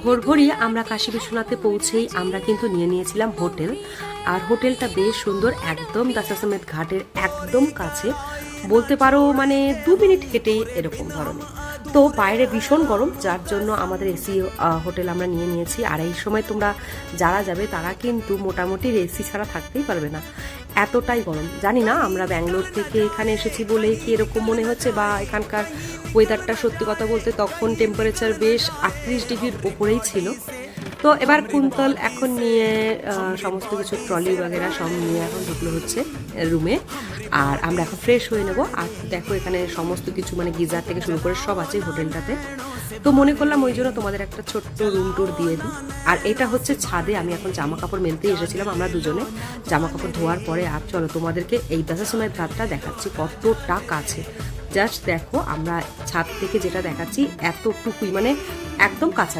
ভোরভোরই আমরা কাশী বিশ্বনাথে পৌঁছেই আমরা কিন্তু নিয়ে নিয়েছিলাম হোটেল। আর হোটেলটা বেশ সুন্দর, একদম দাসাসমেত ঘাটের একদম কাছে, বলতে পারো মানে 2 মিনিট হেঁটেই এরকম ধরনের। তো বাইরে ভীষণ গরম, যার জন্য আমাদের এসি হোটেল আমরা নিয়ে নিয়েছি। আর এই সময় তোমরা যারা যাবে তারা কিন্তু মোটামুটি এসি ছাড়া থাকতেই পারবে না, এতটাই গরম। জানি না আমরা ব্যাঙ্গালোর থেকে এখানে এসেছি বলেই কি এরকম মনে হচ্ছে, বা এখানকার ওয়েদারটা সত্যি কথা বলতে তখন টেম্পারেচার বেশ 38 ডিগ্রির ওপরেই ছিল। তো এবার কুন্তল এখন নিয়ে সমস্ত কিছু ট্রলি বাগেরা সব নিয়ে এখন ঢুকলো হচ্ছে রুমে। আর আমরা এখন ফ্রেশ হয়ে নেবো। আর দেখো এখানে সমস্ত কিছু মানে গিজার থেকে শুরু করে সব আছে হোটেলটাতে। তো মনে করলাম ওই জন্য তোমাদের একটা ছোট্ট রুম টুর দিয়ে দিই। আর এটা হচ্ছে ছাদে, আমি এখন জামা কাপড় মেলতেই এসেছিলাম আমরা দুজনে। জামা কাপড় ধোয়ার পরে আর চলো তোমাদেরকে এই দাসাসমেত ঘাটটা দেখাচ্ছি কতটা কাছে। জাস্ট দেখো, আমরা ছাদ থেকে যেটা দেখাচ্ছি এতটুকুই, মানে একদম কাছে।